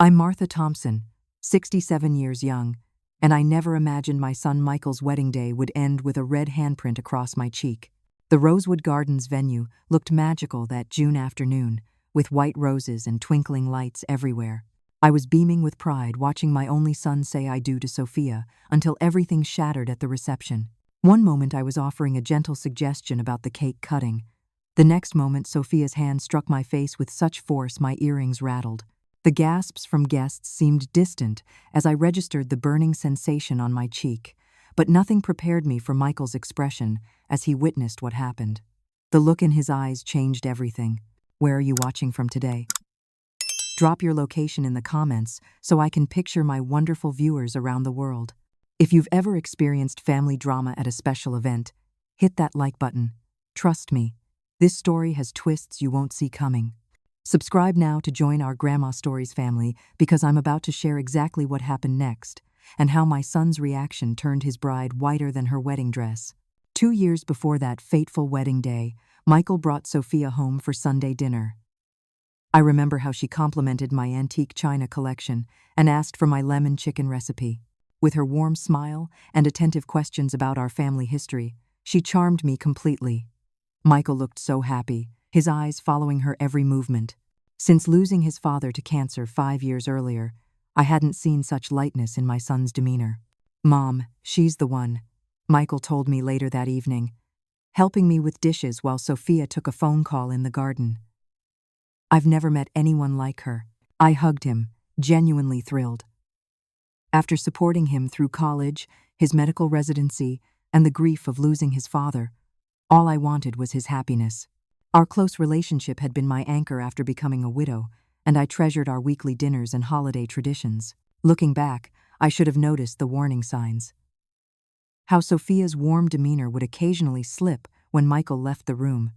I'm Martha Thompson, 67 years young, and I never imagined my son Michael's wedding day would end with a red handprint across my cheek. The Rosewood Gardens venue looked magical that June afternoon, with white roses and twinkling lights everywhere. I was beaming with pride watching my only son say I do to Sophia until everything shattered at the reception. One moment I was offering a gentle suggestion about the cake cutting. The next moment Sophia's hand struck my face with such force my earrings rattled. The gasps from guests seemed distant as I registered the burning sensation on my cheek, but nothing prepared me for Michael's expression as he witnessed what happened. The look in his eyes changed everything. Where are you watching from today? Drop your location in the comments so I can picture my wonderful viewers around the world. If you've ever experienced family drama at a special event, hit that like button. Trust me, this story has twists you won't see coming. Subscribe now to join our Grandma Stories family because I'm about to share exactly what happened next and how my son's reaction turned his bride whiter than her wedding dress. 2 years before that fateful wedding day, Michael brought Sophia home for Sunday dinner. I remember how she complimented my antique china collection and asked for my lemon chicken recipe. With her warm smile and attentive questions about our family history, she charmed me completely. Michael looked so happy, his eyes following her every movement. Since losing his father to cancer 5 years earlier, I hadn't seen such lightness in my son's demeanor. "Mom, she's the one," Michael told me later that evening, helping me with dishes while Sophia took a phone call in the garden. I've never met anyone like her. I hugged him, genuinely thrilled. After supporting him through college, his medical residency, and the grief of losing his father, all I wanted was his happiness. Our close relationship had been my anchor after becoming a widow, and I treasured our weekly dinners and holiday traditions. Looking back, I should have noticed the warning signs. How Sophia's warm demeanor would occasionally slip when Michael left the room,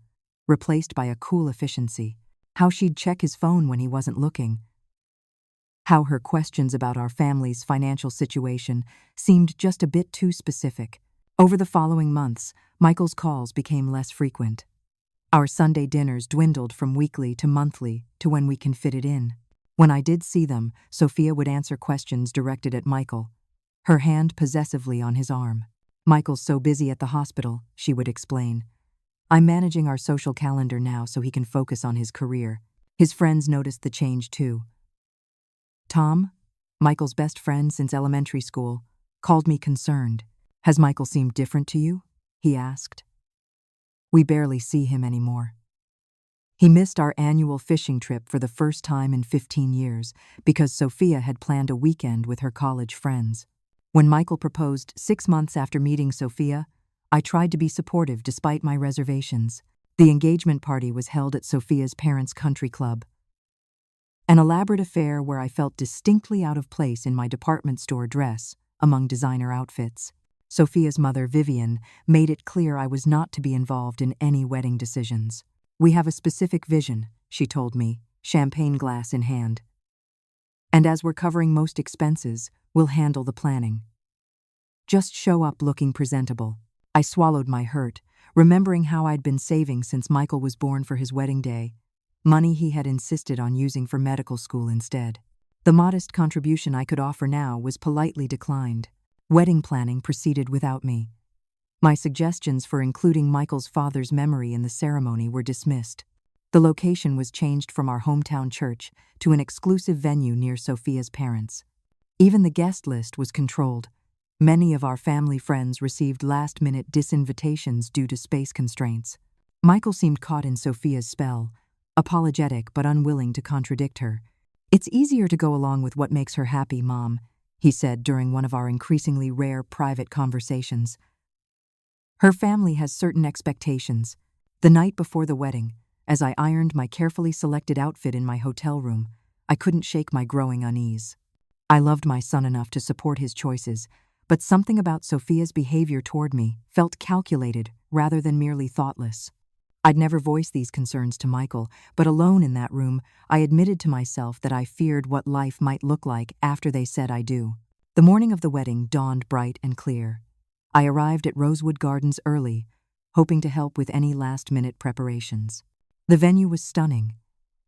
replaced by a cool efficiency. How she'd check his phone when he wasn't looking. How her questions about our family's financial situation seemed just a bit too specific. Over the following months, Michael's calls became less frequent. Our Sunday dinners dwindled from weekly to monthly to when we can fit it in. When I did see them, Sophia would answer questions directed at Michael, her hand possessively on his arm. "Michael's so busy at the hospital," she would explain. "I'm managing our social calendar now so he can focus on his career." His friends noticed the change too. Tom, Michael's best friend since elementary school, called me concerned. "Has Michael seemed different to you?" he asked. "We barely see him anymore. He missed our annual fishing trip for the first time in 15 years because Sophia had planned a weekend with her college friends. When Michael proposed 6 months after meeting Sophia, I tried to be supportive despite my reservations. The engagement party was held at Sophia's parents' country club. An elaborate affair where I felt distinctly out of place in my department store dress among designer outfits. Sophia's mother, Vivian, made it clear I was not to be involved in any wedding decisions. "We have a specific vision," she told me, champagne glass in hand. "And as we're covering most expenses, we'll handle the planning. Just show up looking presentable." I swallowed my hurt, remembering how I'd been saving since Michael was born for his wedding day, money he had insisted on using for medical school instead. The modest contribution I could offer now was politely declined. Wedding planning proceeded without me. My suggestions for including Michael's father's memory in the ceremony were dismissed. The location was changed from our hometown church to an exclusive venue near Sophia's parents. Even the guest list was controlled. Many of our family friends received last-minute disinvitations due to space constraints. Michael seemed caught in Sophia's spell, apologetic but unwilling to contradict her. "It's easier to go along with what makes her happy, Mom," he said during one of our increasingly rare private conversations. "Her family has certain expectations." The night before the wedding, as I ironed my carefully selected outfit in my hotel room, I couldn't shake my growing unease. I loved my son enough to support his choices, but something about Sophia's behavior toward me felt calculated rather than merely thoughtless. I'd never voiced these concerns to Michael, but alone in that room, I admitted to myself that I feared what life might look like after they said I do. The morning of the wedding dawned bright and clear. I arrived at Rosewood Gardens early, hoping to help with any last-minute preparations. The venue was stunning.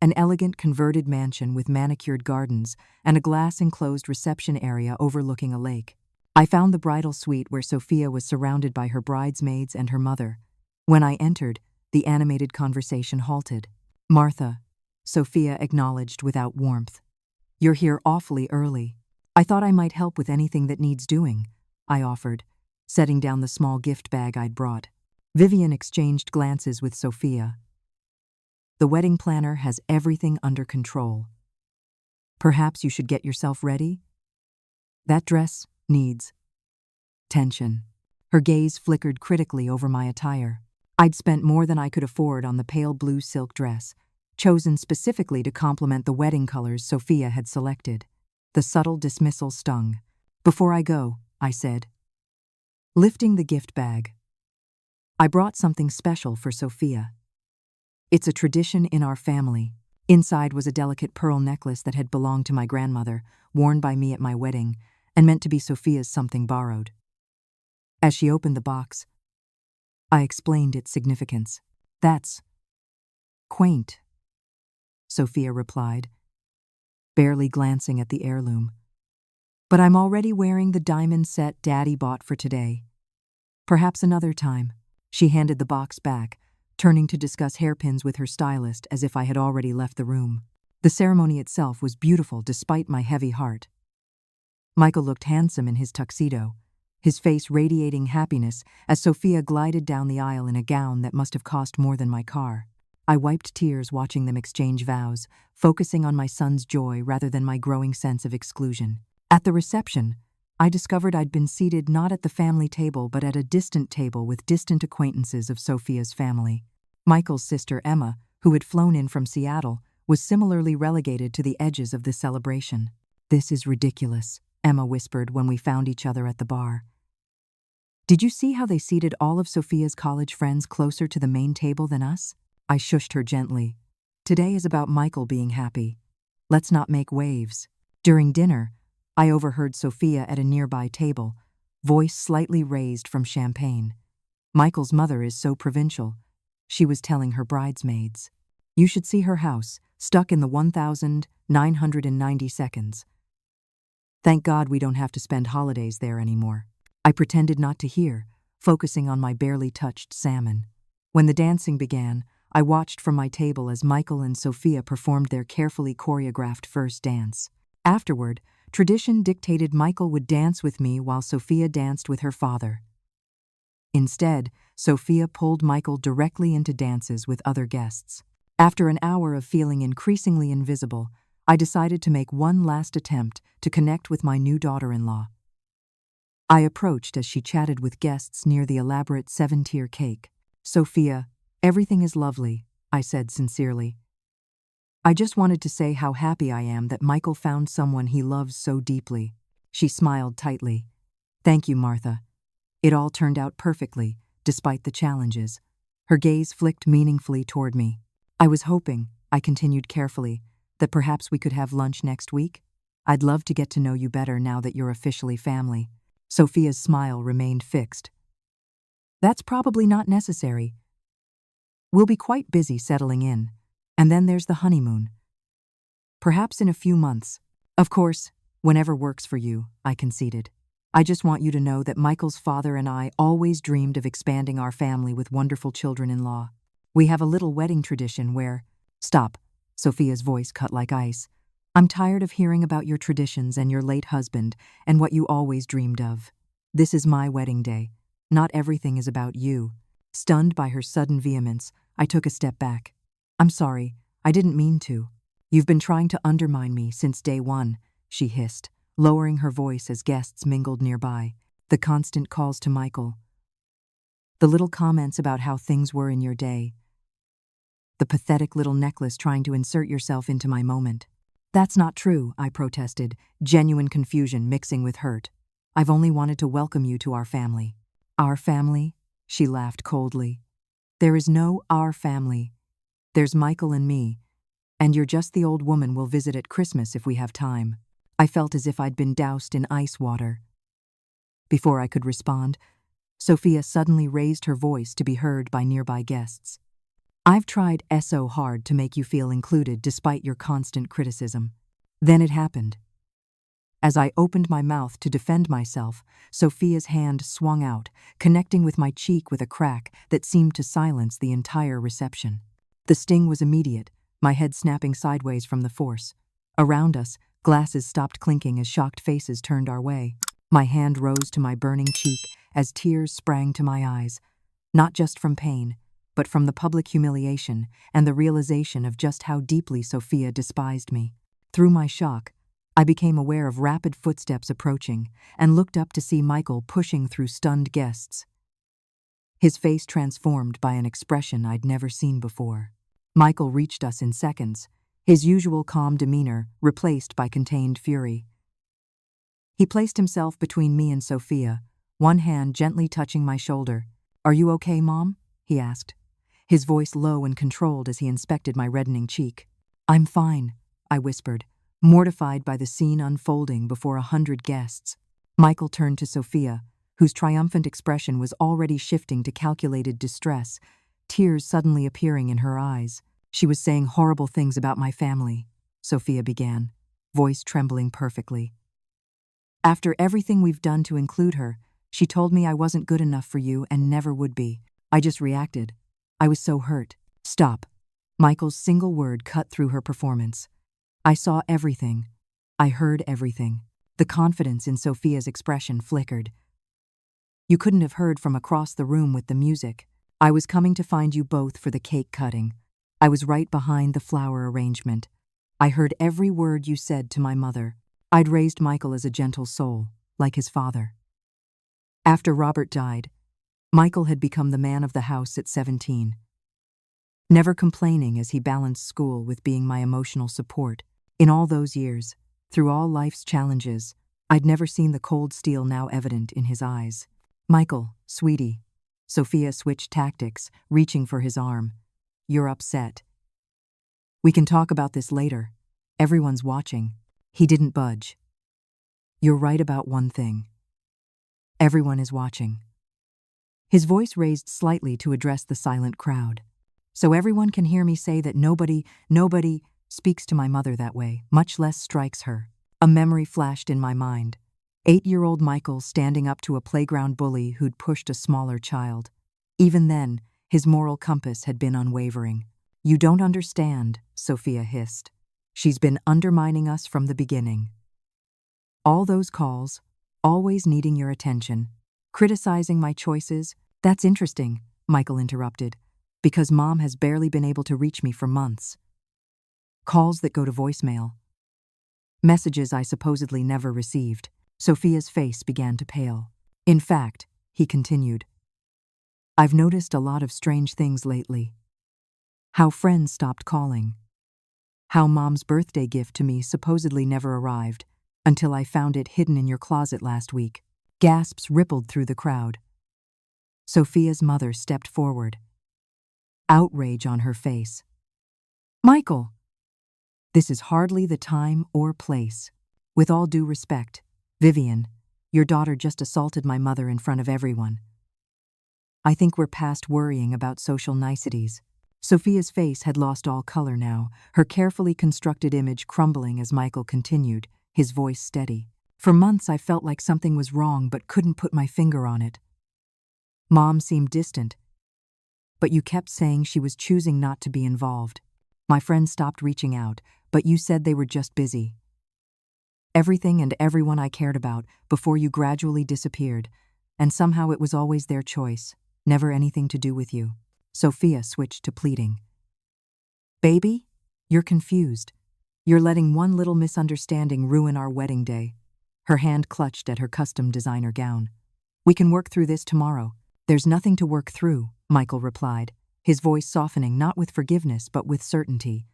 an elegant converted mansion with manicured gardens and a glass-enclosed reception area overlooking a lake. I found the bridal suite where Sophia was surrounded by her bridesmaids and her mother. When I entered, the animated conversation halted. "Martha," Sophia acknowledged without warmth. "You're here awfully early. I thought I might help with anything that needs doing," I offered, setting down the small gift bag I'd brought. Vivian exchanged glances with Sophia. "The wedding planner has everything under control. Perhaps you should get yourself ready? That dress needs tension." Her gaze flickered critically over my attire. I'd spent more than I could afford on the pale blue silk dress, chosen specifically to complement the wedding colors Sophia had selected. The subtle dismissal stung. "Before I go," I said, lifting the gift bag, "I brought something special for Sophia. It's a tradition in our family." Inside was a delicate pearl necklace that had belonged to my grandmother, worn by me at my wedding, and meant to be Sophia's something borrowed. As she opened the box, I explained its significance. "That's quaint," Sophia replied, barely glancing at the heirloom. "But I'm already wearing the diamond set Daddy bought for today. Perhaps another time." She handed the box back, turning to discuss hairpins with her stylist as if I had already left the room. The ceremony itself was beautiful despite my heavy heart. Michael looked handsome in his tuxedo, his face radiating happiness as Sophia glided down the aisle in a gown that must have cost more than my car. I wiped tears watching them exchange vows, focusing on my son's joy rather than my growing sense of exclusion. At the reception, I discovered I'd been seated not at the family table but at a distant table with distant acquaintances of Sophia's family. Michael's sister Emma, who had flown in from Seattle, was similarly relegated to the edges of the celebration. "This is ridiculous," Emma whispered when we found each other at the bar. "Did you see how they seated all of Sophia's college friends closer to the main table than us?" I shushed her gently. "Today is about Michael being happy. Let's not make waves." During dinner, I overheard Sophia at a nearby table, voice slightly raised from champagne. "Michael's mother is so provincial," she was telling her bridesmaids. "You should see her house, stuck in the 1990s. Thank God we don't have to spend holidays there anymore." I pretended not to hear, focusing on my barely touched salmon. When the dancing began, I watched from my table as Michael and Sophia performed their carefully choreographed first dance. Afterward, tradition dictated Michael would dance with me while Sophia danced with her father. Instead, Sophia pulled Michael directly into dances with other guests. After an hour of feeling increasingly invisible, I decided to make one last attempt to connect with my new daughter-in-law. I approached as she chatted with guests near the elaborate 7-tier cake. "Sophia, everything is lovely," I said sincerely. "I just wanted to say how happy I am that Michael found someone he loves so deeply." She smiled tightly. "Thank you, Martha. It all turned out perfectly, despite the challenges." Her gaze flicked meaningfully toward me. "I was hoping," I continued carefully, "that perhaps we could have lunch next week. I'd love to get to know you better now that you're officially family." Sophia's smile remained fixed. "That's probably not necessary. We'll be quite busy settling in, and then there's the honeymoon. Perhaps in a few months." "Of course, whenever works for you," I conceded. "I just want you to know that Michael's father and I always dreamed of expanding our family with wonderful children-in-law. We have a little wedding tradition where—" "Stop," Sophia's voice cut like ice. "I'm tired of hearing about your traditions and your late husband and what you always dreamed of. This is my wedding day. Not everything is about you." Stunned by her sudden vehemence, I took a step back. "I'm sorry, I didn't mean to. You've been trying to undermine me since day one," she hissed, lowering her voice as guests mingled nearby. "The constant calls to Michael. The little comments about how things were in your day. The pathetic little necklace trying to insert yourself into my moment." "That's not true," I protested, genuine confusion mixing with hurt. "I've only wanted to welcome you to our family." "Our family?" She laughed coldly. "There is no our family. There's Michael and me, and you're just the old woman we'll visit at Christmas if we have time." I felt as if I'd been doused in ice water. Before I could respond, Sophia suddenly raised her voice to be heard by nearby guests. I've tried so hard to make you feel included despite your constant criticism. Then it happened. As I opened my mouth to defend myself, Sophia's hand swung out, connecting with my cheek with a crack that seemed to silence the entire reception. The sting was immediate, my head snapping sideways from the force. Around us, glasses stopped clinking as shocked faces turned our way. My hand rose to my burning cheek as tears sprang to my eyes, not just from pain, but from the public humiliation and the realization of just how deeply Sophia despised me. Through my shock, I became aware of rapid footsteps approaching and looked up to see Michael pushing through stunned guests. His face transformed by an expression I'd never seen before. Michael reached us in seconds, his usual calm demeanor replaced by contained fury. He placed himself between me and Sophia, one hand gently touching my shoulder. "Are you okay, Mom?" he asked, his voice low and controlled as he inspected my reddening cheek. "I'm fine," I whispered, mortified by the scene unfolding before 100 guests. Michael turned to Sophia, whose triumphant expression was already shifting to calculated distress, tears suddenly appearing in her eyes. "She was saying horrible things about my family," Sophia began, voice trembling perfectly. "After everything we've done to include her, she told me I wasn't good enough for you and never would be. I just reacted. I was so hurt." "Stop." Michael's single word cut through her performance. I saw everything. I heard everything. The confidence in Sophia's expression flickered. "You couldn't have heard from across the room with the music. I was coming to find you both for the cake cutting. I was right behind the flower arrangement. I heard every word you said to my mother. I'd raised Michael as a gentle soul, like his father. After Robert died, Michael had become the man of the house at 17. Never complaining as he balanced school with being my emotional support. In all those years, through all life's challenges, I'd never seen the cold steel now evident in his eyes. "Michael, sweetie." Sophia switched tactics, reaching for his arm. "You're upset. We can talk about this later. Everyone's watching." He didn't budge. "You're right about one thing. Everyone is watching." His voice raised slightly to address the silent crowd. "So everyone can hear me say that nobody speaks to my mother that way, much less strikes her." A memory flashed in my mind. 8-year-old Michael standing up to a playground bully who'd pushed a smaller child. Even then, his moral compass had been unwavering. "You don't understand," Sophia hissed. "She's been undermining us from the beginning. All those calls, always needing your attention, criticizing my choices." "That's interesting," Michael interrupted, "because Mom has barely been able to reach me for months. Calls that go to voicemail. Messages I supposedly never received." Sophia's face began to pale. "In fact," he continued, "I've noticed a lot of strange things lately. How friends stopped calling. How Mom's birthday gift to me supposedly never arrived, until I found it hidden in your closet last week." Gasps rippled through the crowd. Sophia's mother stepped forward, outrage on her face. "Michael, this is hardly the time or place. With all due respect, Vivian, your daughter just assaulted my mother in front of everyone. I think we're past worrying about social niceties." Sophia's face had lost all color now, her carefully constructed image crumbling as Michael continued, his voice steady. "For months I felt like something was wrong but couldn't put my finger on it. Mom seemed distant, but you kept saying she was choosing not to be involved. My friends stopped reaching out, but you said they were just busy. Everything and everyone I cared about before you gradually disappeared, and somehow it was always their choice, never anything to do with you." Sophia switched to pleading. "Baby, you're confused. You're letting one little misunderstanding ruin our wedding day." Her hand clutched at her custom designer gown. "We can work through this tomorrow." "There's nothing to work through," Michael replied, his voice softening not with forgiveness but with certainty.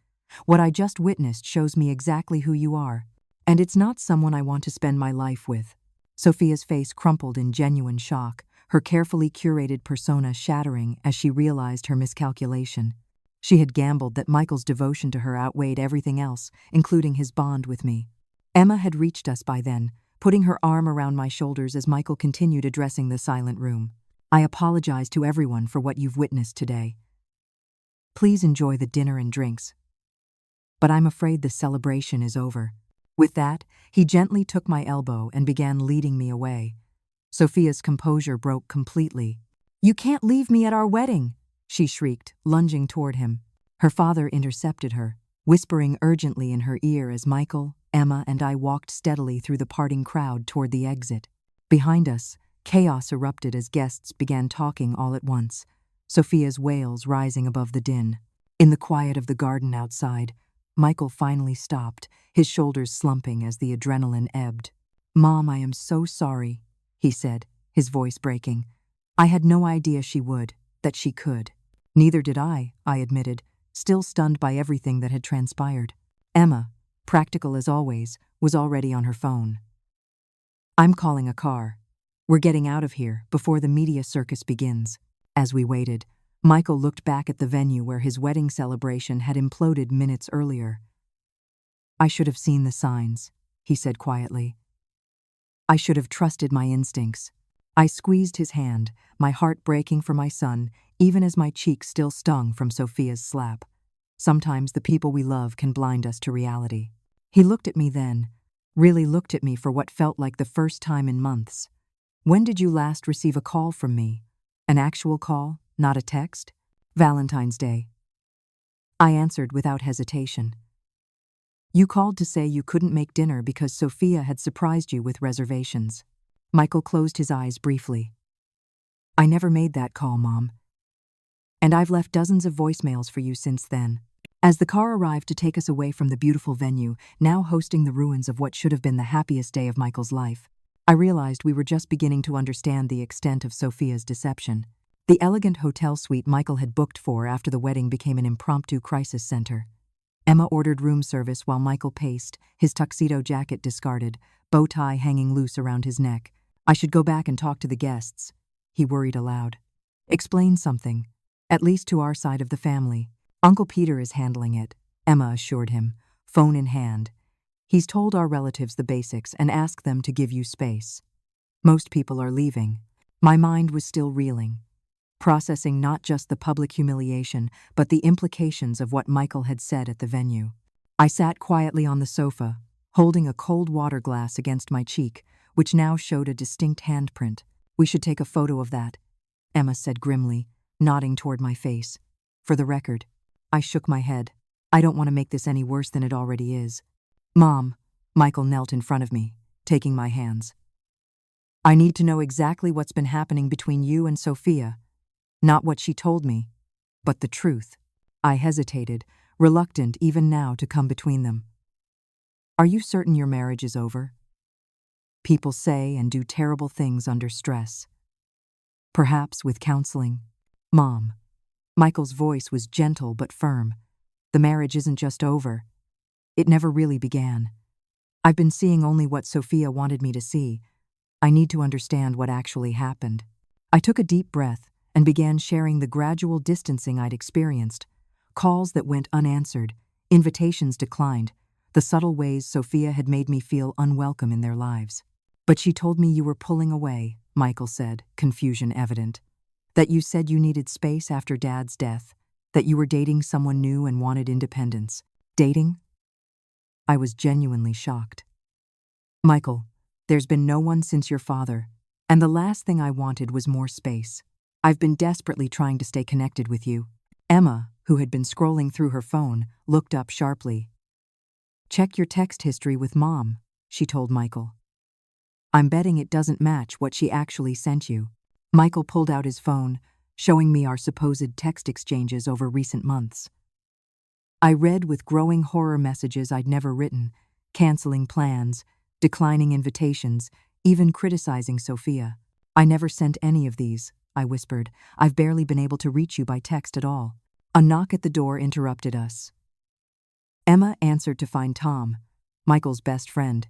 "What I just witnessed shows me exactly who you are, and it's not someone I want to spend my life with." Sophia's face crumpled in genuine shock, her carefully curated persona shattering as she realized her miscalculation. She had gambled that Michael's devotion to her outweighed everything else, including his bond with me. Emma had reached us by then, putting her arm around my shoulders as Michael continued addressing the silent room. "I apologize to everyone for what you've witnessed today. Please enjoy the dinner and drinks. But I'm afraid the celebration is over. With that, he gently took my elbow and began leading me away. Sophia's composure broke completely. "You can't leave me at our wedding," she shrieked, lunging toward him. Her father intercepted her, whispering urgently in her ear as Michael, Emma, and I walked steadily through the parting crowd toward the exit. Behind us, chaos erupted as guests began talking all at once, Sophia's wails rising above the din. In the quiet of the garden outside, Michael finally stopped, his shoulders slumping as the adrenaline ebbed. "Mom, I am so sorry," he said, his voice breaking. "I had no idea she would, that she could." "Neither did I admitted, still stunned by everything that had transpired. Emma, practical as always, was already on her phone. "I'm calling a car. We're getting out of here before the media circus begins." As we waited, Michael looked back at the venue where his wedding celebration had imploded minutes earlier. "I should have seen the signs," he said quietly. "I should have trusted my instincts." I squeezed his hand, my heart breaking for my son, even as my cheek still stung from Sophia's slap. Sometimes the people we love can blind us to reality. He looked at me then, really looked at me for what felt like the first time in months. "When did you last receive a call from me? An actual call, not a text?" "Valentine's Day." I answered without hesitation. "You called to say you couldn't make dinner because Sophia had surprised you with reservations." Michael closed his eyes briefly. "I never made that call, Mom. And I've left dozens of voicemails for you since then." As the car arrived to take us away from the beautiful venue, now hosting the ruins of what should have been the happiest day of Michael's life, I realized we were just beginning to understand the extent of Sophia's deception. The elegant hotel suite Michael had booked for after the wedding became an impromptu crisis center. Emma ordered room service while Michael paced, his tuxedo jacket discarded, bow tie hanging loose around his neck. "I should go back and talk to the guests," he worried aloud. "Explain something, at least to our side of the family. Uncle Peter is handling it," Emma assured him, phone in hand. "He's told our relatives the basics and asked them to give you space. Most people are leaving." My mind was still reeling, processing not just the public humiliation, but the implications of what Michael had said at the venue. I sat quietly on the sofa, holding a cold water glass against my cheek, which now showed a distinct handprint. "We should take a photo of that," Emma said grimly, nodding toward my face. "For the record." I shook my head. "I don't want to make this any worse than it already is." "Mom," Michael knelt in front of me, taking my hands. "I need to know exactly what's been happening between you and Sophia. Not what she told me, but the truth." I hesitated, reluctant even now to come between them. "Are you certain your marriage is over? People say and do terrible things under stress. Perhaps with counseling." "Mom." Michael's voice was gentle but firm. "The marriage isn't just over. It never really began. I've been seeing only what Sophia wanted me to see. I need to understand what actually happened." I took a deep breath and began sharing the gradual distancing I'd experienced. Calls that went unanswered, invitations declined, the subtle ways Sophia had made me feel unwelcome in their lives. "But she told me you were pulling away," Michael said, confusion evident. "That you said you needed space after Dad's death, that you were dating someone new and wanted independence." "Dating?" I was genuinely shocked. "Michael, there's been no one since your father, and the last thing I wanted was more space. I've been desperately trying to stay connected with you." Emma, who had been scrolling through her phone, looked up sharply. "Check your text history with Mom," she told Michael. "I'm betting it doesn't match what she actually sent you." Michael pulled out his phone, showing me our supposed text exchanges over recent months. I read with growing horror messages I'd never written, canceling plans, declining invitations, even criticizing Sophia. "I never sent any of these," I whispered. "I've barely been able to reach you by text at all." A knock at the door interrupted us. Emma answered to find Tom, Michael's best friend,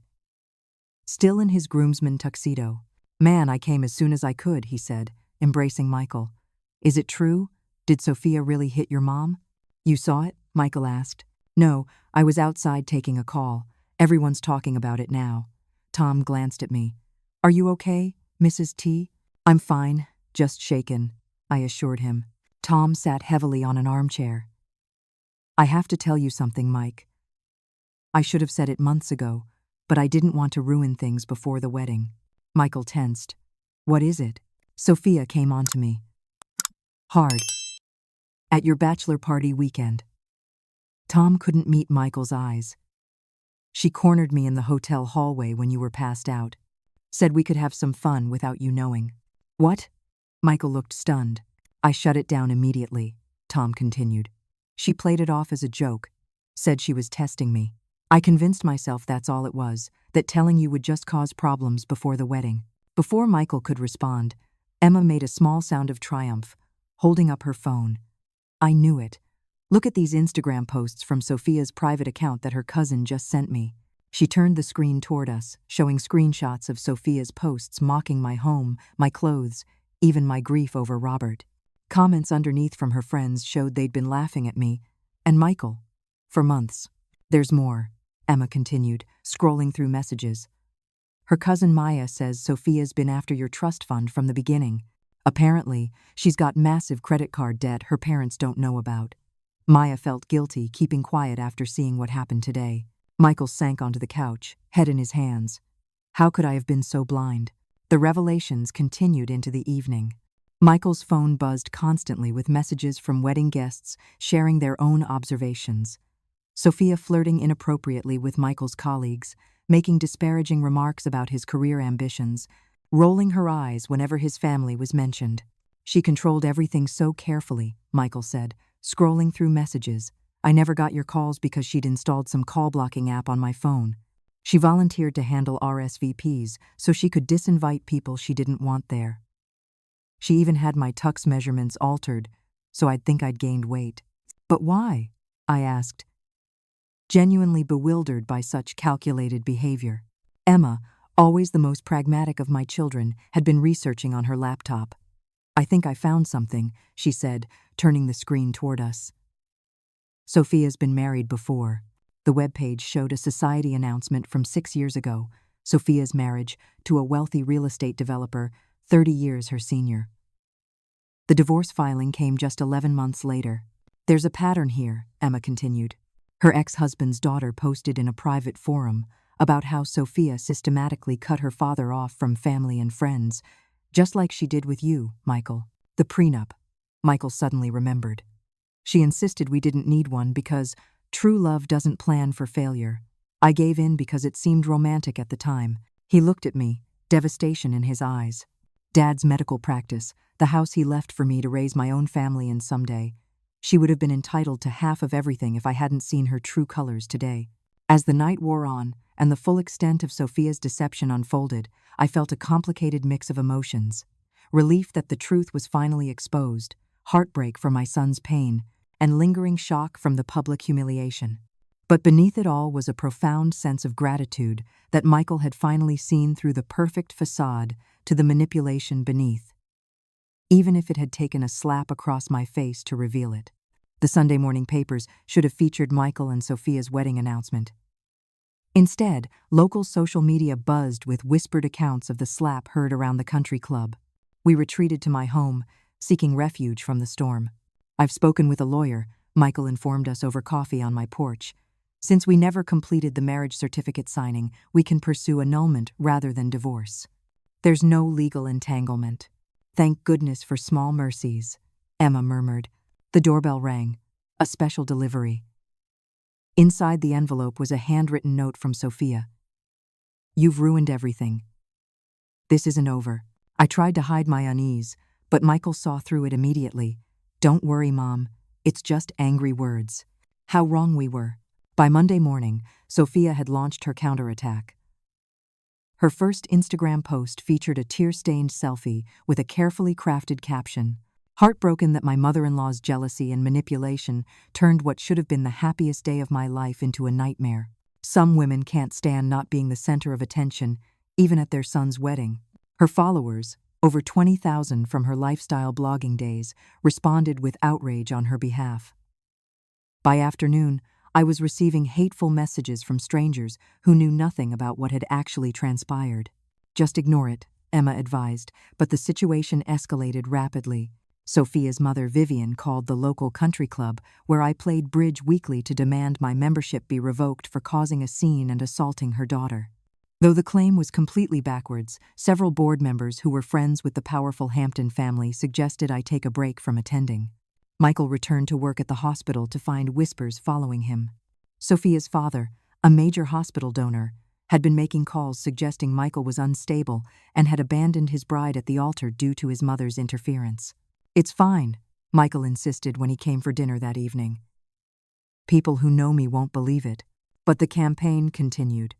still in his groomsman tuxedo. "Man, I came as soon as I could," he said, embracing Michael. "Is it true? Did Sophia really hit your mom?" "You saw it?" Michael asked. "No, I was outside taking a call. Everyone's talking about it now." Tom glanced at me. "Are you okay, Mrs. T?" "I'm fine, just shaken," I assured him. Tom sat heavily on an armchair, I have to tell you something, Mike. I should have said it months ago, but I didn't want to ruin things before the wedding. Michael tensed. What is it? Sophia came on to me. Hard. At your bachelor party weekend. Tom couldn't meet Michael's eyes. She cornered me in the hotel hallway when you were passed out. Said we could have some fun without you knowing. What? Michael looked stunned. I shut it down immediately, Tom continued. She played it off as a joke. Said she was testing me. I convinced myself that's all it was, that telling you would just cause problems before the wedding. Before Michael could respond, Emma made a small sound of triumph, holding up her phone. I knew it. Look at these Instagram posts from Sophia's private account that her cousin just sent me. She turned the screen toward us, showing screenshots of Sophia's posts mocking my home, my clothes, even my grief over Robert. Comments underneath from her friends showed they'd been laughing at me, and Michael, for months. There's more, Emma continued, scrolling through messages. Her cousin Maya says Sophia's been after your trust fund from the beginning. Apparently, she's got massive credit card debt her parents don't know about. Maya felt guilty, keeping quiet after seeing what happened today. Michael sank onto the couch, head in his hands. How could I have been so blind? The revelations continued into the evening. Michael's phone buzzed constantly with messages from wedding guests sharing their own observations. Sophia flirting inappropriately with Michael's colleagues, making disparaging remarks about his career ambitions, rolling her eyes whenever his family was mentioned. She controlled everything so carefully, Michael said, scrolling through messages. I never got your calls because she'd installed some call blocking app on my phone. She volunteered to handle RSVPs so she could disinvite people she didn't want there. She even had my tux measurements altered so I'd think I'd gained weight. But why? I asked, genuinely bewildered by such calculated behavior. Emma, always the most pragmatic of my children, had been researching on her laptop. I think I found something, she said, turning the screen toward us. Sophia's been married before. The webpage showed a society announcement from 6 years ago, Sophia's marriage to a wealthy real estate developer, 30 years her senior. The divorce filing came just 11 months later. There's a pattern here, Emma continued. Her ex-husband's daughter posted in a private forum about how Sophia systematically cut her father off from family and friends, just like she did with you, Michael. The prenup, Michael suddenly remembered. She insisted we didn't need one because true love doesn't plan for failure. I gave in because it seemed romantic at the time. He looked at me, devastation in his eyes. Dad's medical practice, the house he left for me to raise my own family in someday. She would have been entitled to half of everything if I hadn't seen her true colors today. As the night wore on and the full extent of Sophia's deception unfolded, I felt a complicated mix of emotions. Relief that the truth was finally exposed, heartbreak for my son's pain, and lingering shock from the public humiliation. But beneath it all was a profound sense of gratitude that Michael had finally seen through the perfect facade to the manipulation beneath, even if it had taken a slap across my face to reveal it. The Sunday morning papers should have featured Michael and Sophia's wedding announcement. Instead, local social media buzzed with whispered accounts of the slap heard around the country club. We retreated to my home, seeking refuge from the storm. I've spoken with a lawyer, Michael informed us over coffee on my porch. Since we never completed the marriage certificate signing, we can pursue annulment rather than divorce. There's no legal entanglement. Thank goodness for small mercies, Emma murmured. The doorbell rang. A special delivery. Inside the envelope was a handwritten note from Sophia. You've ruined everything. This isn't over. I tried to hide my unease, but Michael saw through it immediately. Don't worry, Mom. It's just angry words. How wrong we were. By Monday morning, Sophia had launched her counterattack. Her first Instagram post featured a tear-stained selfie with a carefully crafted caption. Heartbroken that my mother-in-law's jealousy and manipulation turned what should have been the happiest day of my life into a nightmare. Some women can't stand not being the center of attention, even at their son's wedding. Her followers, over 20,000 from her lifestyle blogging days, responded with outrage on her behalf. By afternoon, I was receiving hateful messages from strangers who knew nothing about what had actually transpired. Just ignore it, Emma advised, but the situation escalated rapidly. Sophia's mother, Vivian, called the local country club where I played bridge weekly to demand my membership be revoked for causing a scene and assaulting her daughter. Though the claim was completely backwards, several board members who were friends with the powerful Hampton family suggested I take a break from attending. Michael returned to work at the hospital to find whispers following him. Sophia's father, a major hospital donor, had been making calls suggesting Michael was unstable and had abandoned his bride at the altar due to his mother's interference. "It's fine," Michael insisted when he came for dinner that evening. "People who know me won't believe it." But the campaign continued.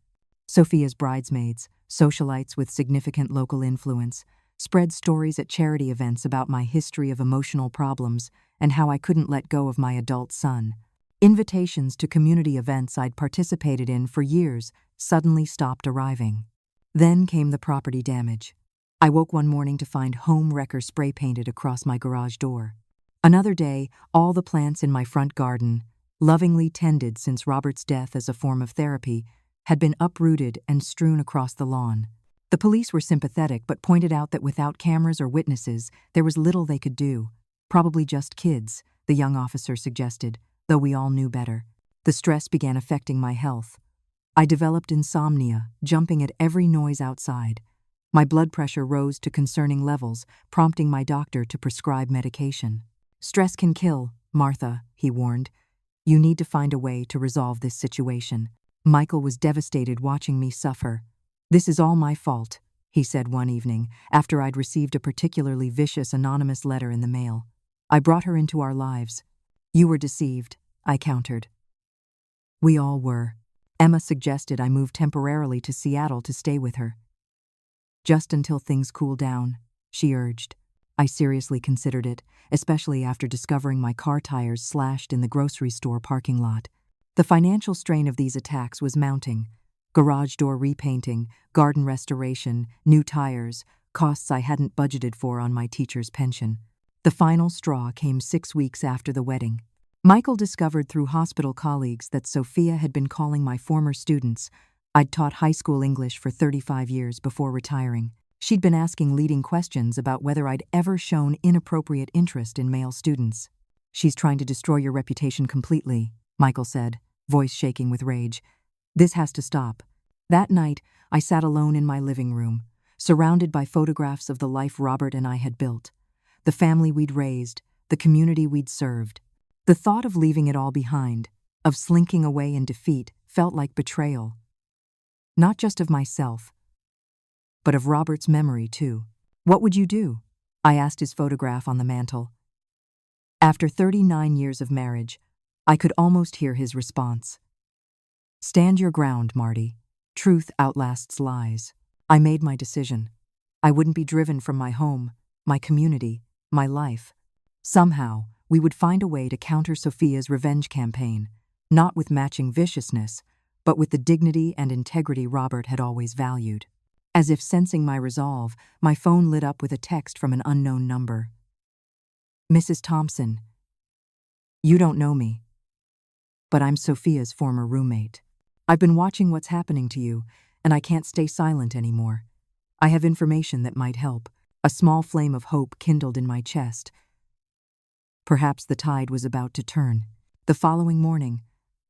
Sophia's bridesmaids, socialites with significant local influence, spread stories at charity events about my history of emotional problems and how I couldn't let go of my adult son. Invitations to community events I'd participated in for years suddenly stopped arriving. Then came the property damage. I woke one morning to find home wrecker spray painted across my garage door. Another day, all the plants in my front garden, lovingly tended since Robert's death as a form of therapy, had been uprooted and strewn across the lawn. The police were sympathetic but pointed out that without cameras or witnesses, there was little they could do. "Probably just kids," the young officer suggested, though we all knew better. The stress began affecting my health. I developed insomnia, jumping at every noise outside. My blood pressure rose to concerning levels, prompting my doctor to prescribe medication. "Stress can kill, Martha," he warned. "You need to find a way to resolve this situation." Michael was devastated watching me suffer. "This is all my fault," he said one evening, after I'd received a particularly vicious anonymous letter in the mail. "I brought her into our lives." "You were deceived," I countered. "We all were." Emma suggested I move temporarily to Seattle to stay with her. "Just until things cool down," she urged. I seriously considered it, especially after discovering my car tires slashed in the grocery store parking lot. The financial strain of these attacks was mounting. Garage door repainting, garden restoration, new tires, costs I hadn't budgeted for on my teacher's pension. The final straw came 6 weeks after the wedding. Michael discovered through hospital colleagues that Sophia had been calling my former students. I'd taught high school English for 35 years before retiring. She'd been asking leading questions about whether I'd ever shown inappropriate interest in male students. "She's trying to destroy your reputation completely," Michael said, voice shaking with rage. "This has to stop." That night, I sat alone in my living room, surrounded by photographs of the life Robert and I had built, the family we'd raised, the community we'd served. The thought of leaving it all behind, of slinking away in defeat, felt like betrayal. Not just of myself, but of Robert's memory, too. "What would you do?" I asked his photograph on the mantel. After 39 years of marriage, I could almost hear his response. "Stand your ground, Marty. Truth outlasts lies." I made my decision. I wouldn't be driven from my home, my community, my life. Somehow, we would find a way to counter Sophia's revenge campaign, not with matching viciousness, but with the dignity and integrity Robert had always valued. As if sensing my resolve, my phone lit up with a text from an unknown number. "Mrs. Thompson, you don't know me, but I'm Sophia's former roommate. I've been watching what's happening to you, and I can't stay silent anymore. I have information that might help." A small flame of hope kindled in my chest. Perhaps the tide was about to turn. The following morning,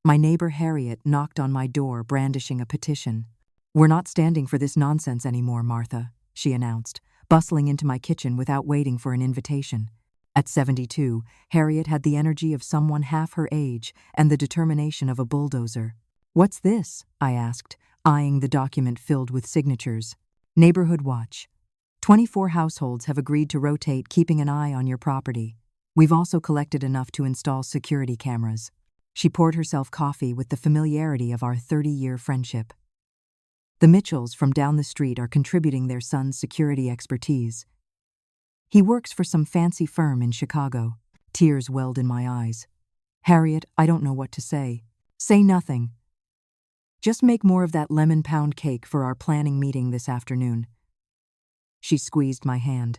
my neighbor Harriet knocked on my door brandishing a petition. "We're not standing for this nonsense anymore, Martha," she announced, bustling into my kitchen without waiting for an invitation. At 72, Harriet had the energy of someone half her age and the determination of a bulldozer. "What's this?" I asked, eyeing the document filled with signatures. "Neighborhood Watch. 24 households have agreed to rotate keeping an eye on your property. We've also collected enough to install security cameras." She poured herself coffee with the familiarity of our 30-year friendship. "The Mitchells from down the street are contributing their son's security expertise. He works for some fancy firm in Chicago." Tears welled in my eyes. "Harriet, I don't know what to say." "Say nothing. Just make more of that lemon pound cake for our planning meeting this afternoon." She squeezed my hand.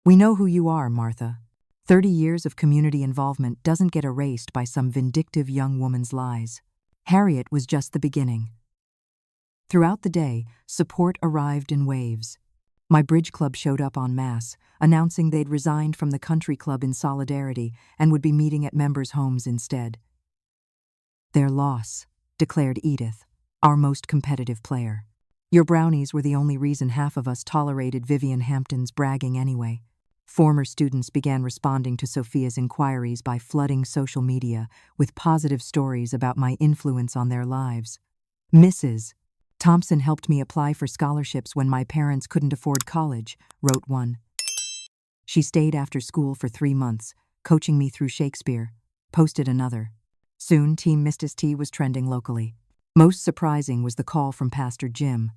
"We know who you are, Martha. 30 years of community involvement doesn't get erased by some vindictive young woman's lies." Harriet was just the beginning. Throughout the day, support arrived in waves. My bridge club showed up en masse, announcing they'd resigned from the country club in solidarity and would be meeting at members' homes instead. Their loss, declared Edith, our most competitive player. Your brownies were the only reason half of us tolerated Vivian Hampton's bragging anyway. Former students began responding to Sophia's inquiries by flooding social media with positive stories about my influence on their lives. Mrs. Thompson helped me apply for scholarships when my parents couldn't afford college, wrote one. She stayed after school for 3 months, coaching me through Shakespeare, posted another. Soon, Team Mrs. T was trending locally. Most surprising was the call from Pastor Jim.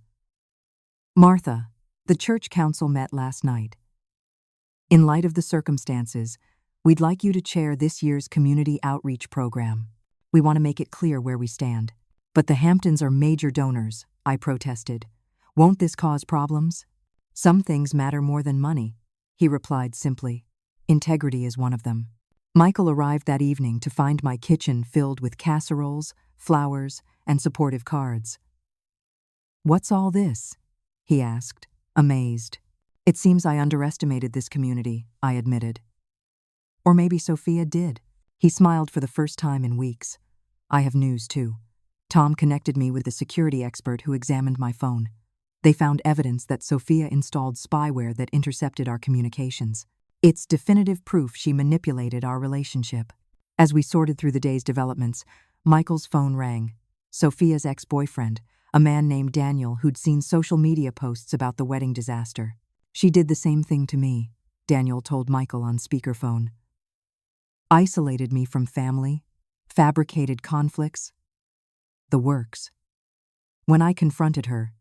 Martha, the church council met last night. In light of the circumstances, we'd like you to chair this year's community outreach program. We want to make it clear where we stand. But the Hamptons are major donors, I protested. Won't this cause problems? Some things matter more than money, he replied simply. Integrity is one of them. Michael arrived that evening to find my kitchen filled with casseroles, flowers, and supportive cards. What's all this? He asked, amazed. It seems I underestimated this community, I admitted. Or maybe Sophia did. He smiled for the first time in weeks. I have news, too. Tom connected me with the security expert who examined my phone. They found evidence that Sophia installed spyware that intercepted our communications. It's definitive proof she manipulated our relationship. As we sorted through the day's developments, Michael's phone rang. Sophia's ex-boyfriend, a man named Daniel who'd seen social media posts about the wedding disaster. She did the same thing to me, Daniel told Michael on speakerphone. Isolated me from family, fabricated conflicts, the works. When I confronted her,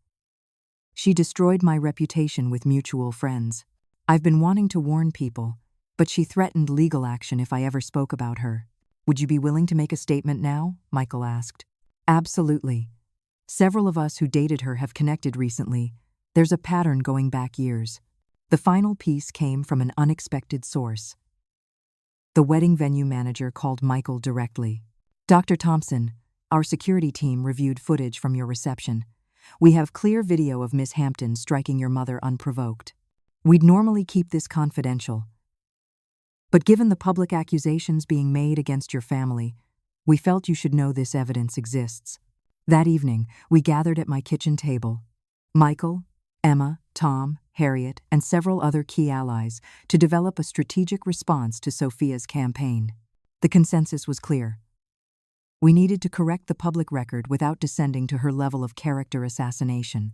she destroyed my reputation with mutual friends. I've been wanting to warn people, but she threatened legal action if I ever spoke about her. Would you be willing to make a statement now? Michael asked. Absolutely. Several of us who dated her have connected recently. There's a pattern going back years. The final piece came from an unexpected source. The wedding venue manager called Michael directly. Dr. Thompson, our security team reviewed footage from your reception. We have clear video of Miss Hampton striking your mother unprovoked. We'd normally keep this confidential. But given the public accusations being made against your family, we felt you should know this evidence exists. That evening, we gathered at my kitchen table. Michael, Emma, Tom, Harriet, and several other key allies to develop a strategic response to Sophia's campaign. The consensus was clear. We needed to correct the public record without descending to her level of character assassination.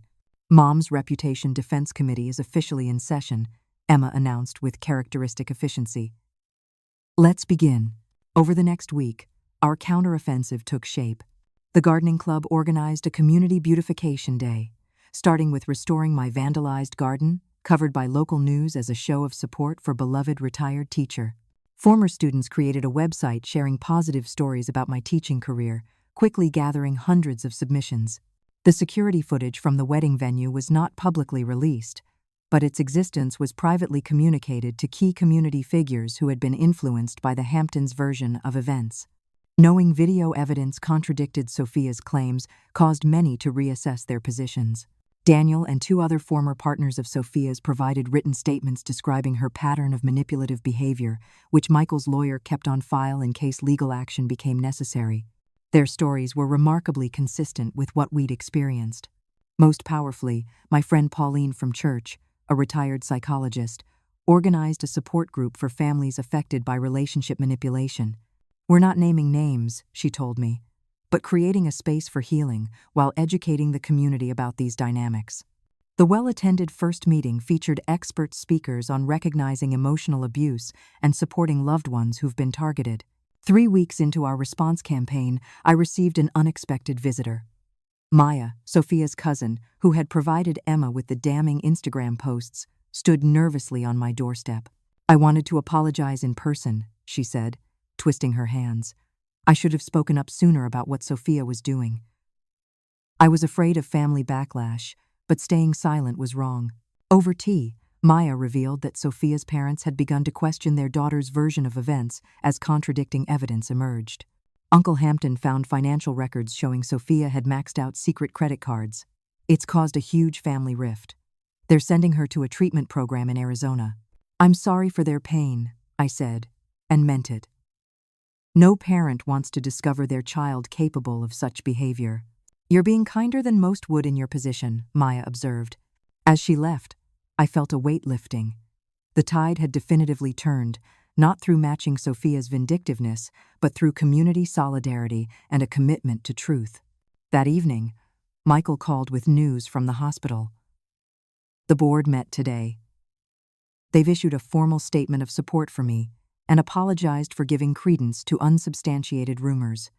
Mom's Reputation Defense Committee is officially in session, Emma announced with characteristic efficiency. Let's begin. Over the next week, our counteroffensive took shape. The gardening club organized a community beautification day, starting with restoring my vandalized garden, covered by local news as a show of support for beloved retired teacher. Former students created a website sharing positive stories about my teaching career, quickly gathering hundreds of submissions. The security footage from the wedding venue was not publicly released, but its existence was privately communicated to key community figures who had been influenced by the Hamptons' version of events. Knowing video evidence contradicted Sophia's claims caused many to reassess their positions. Daniel and 2 other former partners of Sophia's provided written statements describing her pattern of manipulative behavior, which Michael's lawyer kept on file in case legal action became necessary. Their stories were remarkably consistent with what we'd experienced. Most powerfully, my friend Pauline from church, a retired psychologist, organized a support group for families affected by relationship manipulation. We're not naming names, she told me, but creating a space for healing while educating the community about these dynamics. The well-attended first meeting featured expert speakers on recognizing emotional abuse and supporting loved ones who've been targeted. 3 weeks into our response campaign, I received an unexpected visitor. Maya, Sophia's cousin, who had provided Emma with the damning Instagram posts, stood nervously on my doorstep. I wanted to apologize in person, she said, twisting her hands. I should have spoken up sooner about what Sophia was doing. I was afraid of family backlash, but staying silent was wrong. Over tea, Maya revealed that Sophia's parents had begun to question their daughter's version of events as contradicting evidence emerged. Uncle Hampton found financial records showing Sophia had maxed out secret credit cards. It's caused a huge family rift. They're sending her to a treatment program in Arizona. I'm sorry for their pain, I said, and meant it. No parent wants to discover their child capable of such behavior. You're being kinder than most would in your position, Maya observed. As she left, I felt a weight lifting. The tide had definitively turned, not through matching Sophia's vindictiveness, but through community solidarity and a commitment to truth. That evening, Michael called with news from the hospital. The board met today. They've issued a formal statement of support for me and apologized for giving credence to unsubstantiated rumors.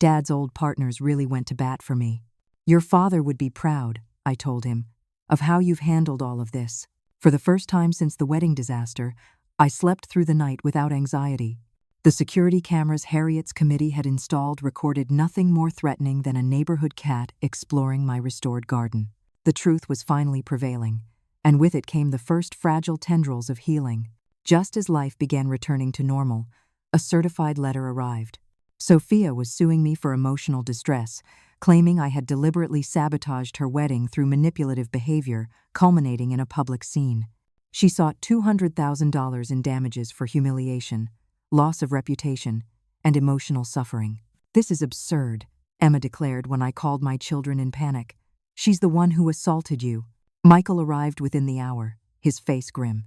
Dad's old partners really went to bat for me. Your father would be proud, I told him, of how you've handled all of this. For the first time since the wedding disaster, I slept through the night without anxiety. The security cameras Harriet's committee had installed recorded nothing more threatening than a neighborhood cat exploring my restored garden. The truth was finally prevailing, and with it came the first fragile tendrils of healing. Just as life began returning to normal, a certified letter arrived. Sophia was suing me for emotional distress, claiming I had deliberately sabotaged her wedding through manipulative behavior, culminating in a public scene. She sought $200,000 in damages for humiliation, loss of reputation, and emotional suffering. This is absurd, Emma declared when I called my children in panic. She's the one who assaulted you. Michael arrived within the hour, his face grim.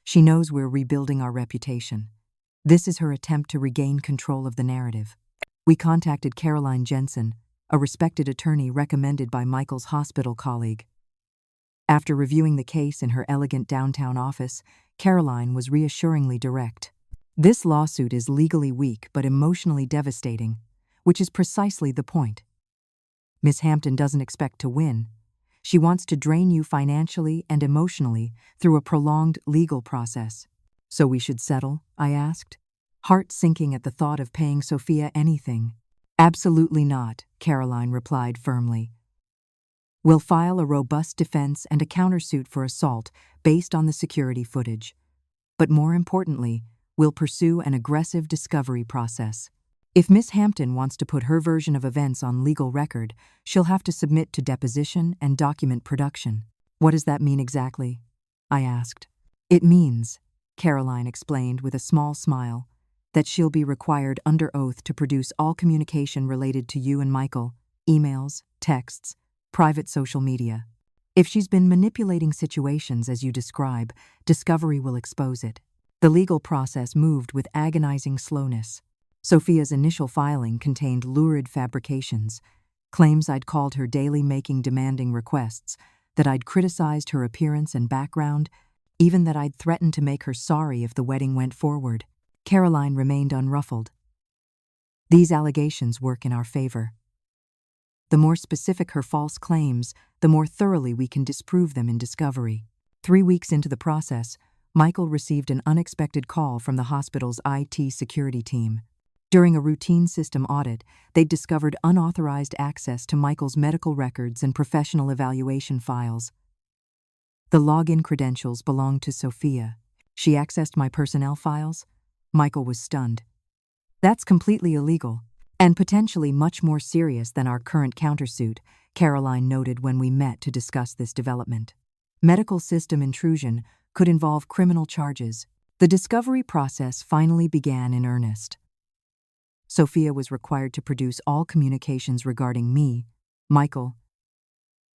She knows we're rebuilding our reputation. This is her attempt to regain control of the narrative. We contacted Caroline Jensen, a respected attorney recommended by Michael's hospital colleague. After reviewing the case in her elegant downtown office, Caroline was reassuringly direct. This lawsuit is legally weak but emotionally devastating, which is precisely the point. Miss Hampton doesn't expect to win. She wants to drain you financially and emotionally through a prolonged legal process. So we should settle? I asked, heart sinking at the thought of paying Sophia anything. Absolutely not, Caroline replied firmly. We'll file a robust defense and a countersuit for assault based on the security footage. But more importantly, we'll pursue an aggressive discovery process. If Miss Hampton wants to put her version of events on legal record, she'll have to submit to deposition and document production. What does that mean exactly? I asked. It means, Caroline explained with a small smile, that she'll be required under oath to produce all communication related to you and Michael, emails, texts, private social media. If she's been manipulating situations as you describe, discovery will expose it. The legal process moved with agonizing slowness. Sophia's initial filing contained lurid fabrications, claims I'd called her daily making demanding requests, that I'd criticized her appearance and background, even that I'd threatened to make her sorry if the wedding went forward. Caroline remained unruffled. These allegations work in our favor. The more specific her false claims, the more thoroughly we can disprove them in discovery. 3 weeks into the process, Michael received an unexpected call from the hospital's IT security team. During a routine system audit, they'd discovered unauthorized access to Michael's medical records and professional evaluation files. The login credentials belonged to Sophia. She accessed my personnel files? Michael was stunned. That's completely illegal, and potentially much more serious than our current countersuit, Caroline noted when we met to discuss this development. Medical system intrusion could involve criminal charges. The discovery process finally began in earnest. Sophia was required to produce all communications regarding me, Michael,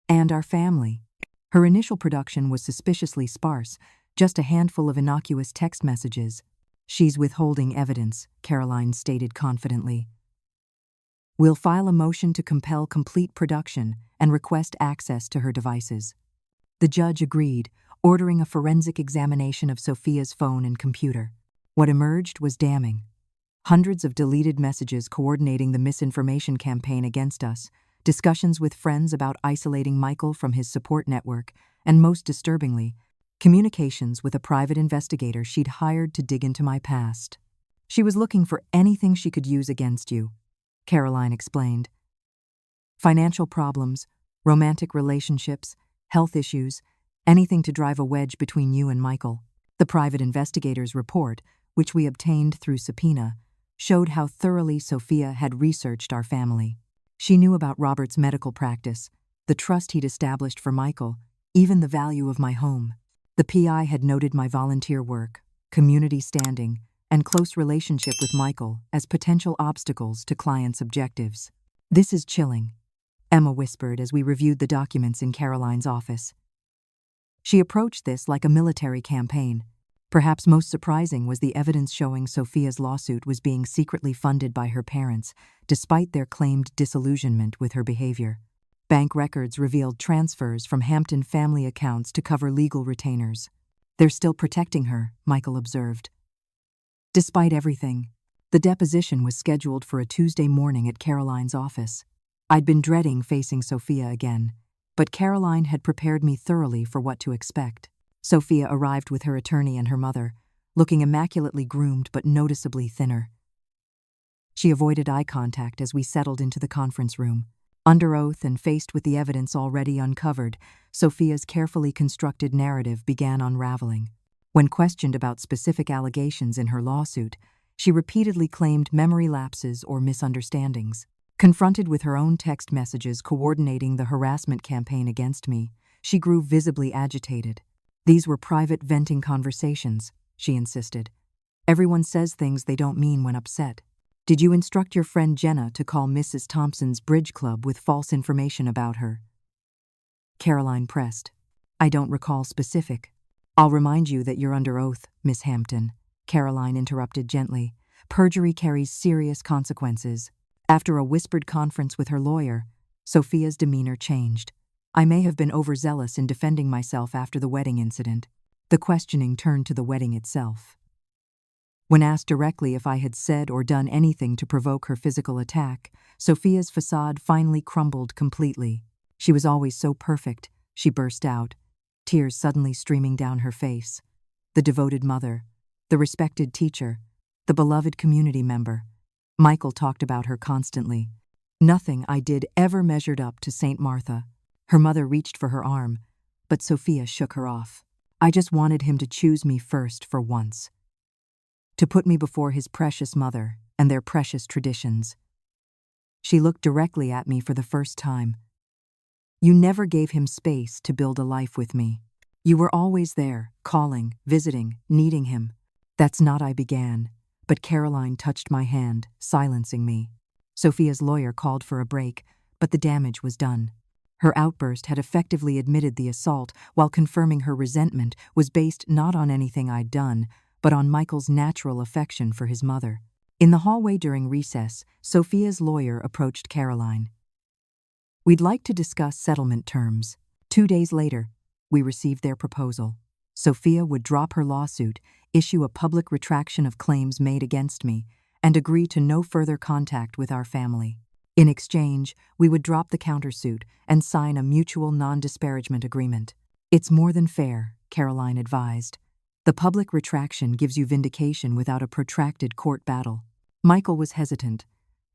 and our family. Her initial production was suspiciously sparse, just a handful of innocuous text messages. She's withholding evidence, Caroline stated confidently. We'll file a motion to compel complete production and request access to her devices. The judge agreed, ordering a forensic examination of Sophia's phone and computer. What emerged was damning. Hundreds of deleted messages coordinating the misinformation campaign against us, discussions with friends about isolating Michael from his support network, and most disturbingly, communications with a private investigator she'd hired to dig into my past. She was looking for anything she could use against you, Caroline explained. Financial problems, romantic relationships, health issues, anything to drive a wedge between you and Michael. The private investigator's report, which we obtained through subpoena, showed how thoroughly Sophia had researched our family. She knew about Robert's medical practice, the trust he'd established for Michael, even the value of my home. The PI had noted my volunteer work, community standing, and close relationship with Michael as potential obstacles to clients' objectives. "This is chilling," Emma whispered as we reviewed the documents in Caroline's office. She approached this like a military campaign. Perhaps most surprising was the evidence showing Sophia's lawsuit was being secretly funded by her parents, despite their claimed disillusionment with her behavior. Bank records revealed transfers from Hampton family accounts to cover legal retainers. "They're still protecting her," Michael observed. Despite everything, the deposition was scheduled for a Tuesday morning at Caroline's office. I'd been dreading facing Sophia again, but Caroline had prepared me thoroughly for what to expect. Sophia arrived with her attorney and her mother, looking immaculately groomed but noticeably thinner. She avoided eye contact as we settled into the conference room. Under oath and faced with the evidence already uncovered, Sophia's carefully constructed narrative began unraveling. When questioned about specific allegations in her lawsuit, she repeatedly claimed memory lapses or misunderstandings. Confronted with her own text messages coordinating the harassment campaign against me, she grew visibly agitated. "These were private venting conversations," she insisted. "Everyone says things they don't mean when upset. Did you instruct your friend Jenna to call Mrs. Thompson's bridge club with false information about her?" Caroline pressed. "I don't recall specific." "I'll remind you that you're under oath, Miss Hampton," Caroline interrupted gently. "Perjury carries serious consequences." After a whispered conference with her lawyer, Sophia's demeanor changed. I may have been overzealous in defending myself after the wedding incident. The questioning turned to the wedding itself. When asked directly if I had said or done anything to provoke her physical attack, Sophia's facade finally crumbled completely. "She was always so perfect," she burst out, tears suddenly streaming down her face. "The devoted mother, the respected teacher, the beloved community member. Michael talked about her constantly. Nothing I did ever measured up to St. Martha." Her mother reached for her arm, but Sophia shook her off. "I just wanted him to choose me first for once. To put me before his precious mother and their precious traditions." She looked directly at me for the first time. "You never gave him space to build a life with me. You were always there, calling, visiting, needing him." "That's not," I began, but Caroline touched my hand, silencing me. Sophia's lawyer called for a break, but the damage was done. Her outburst had effectively admitted the assault while confirming her resentment was based not on anything I'd done, but on Michael's natural affection for his mother. In the hallway during recess, Sophia's lawyer approached Caroline. "We'd like to discuss settlement terms." 2 days later, we received their proposal. Sophia would drop her lawsuit, issue a public retraction of claims made against me, and agree to no further contact with our family. In exchange, we would drop the countersuit and sign a mutual non-disparagement agreement. "It's more than fair," Caroline advised. "The public retraction gives you vindication without a protracted court battle." Michael was hesitant.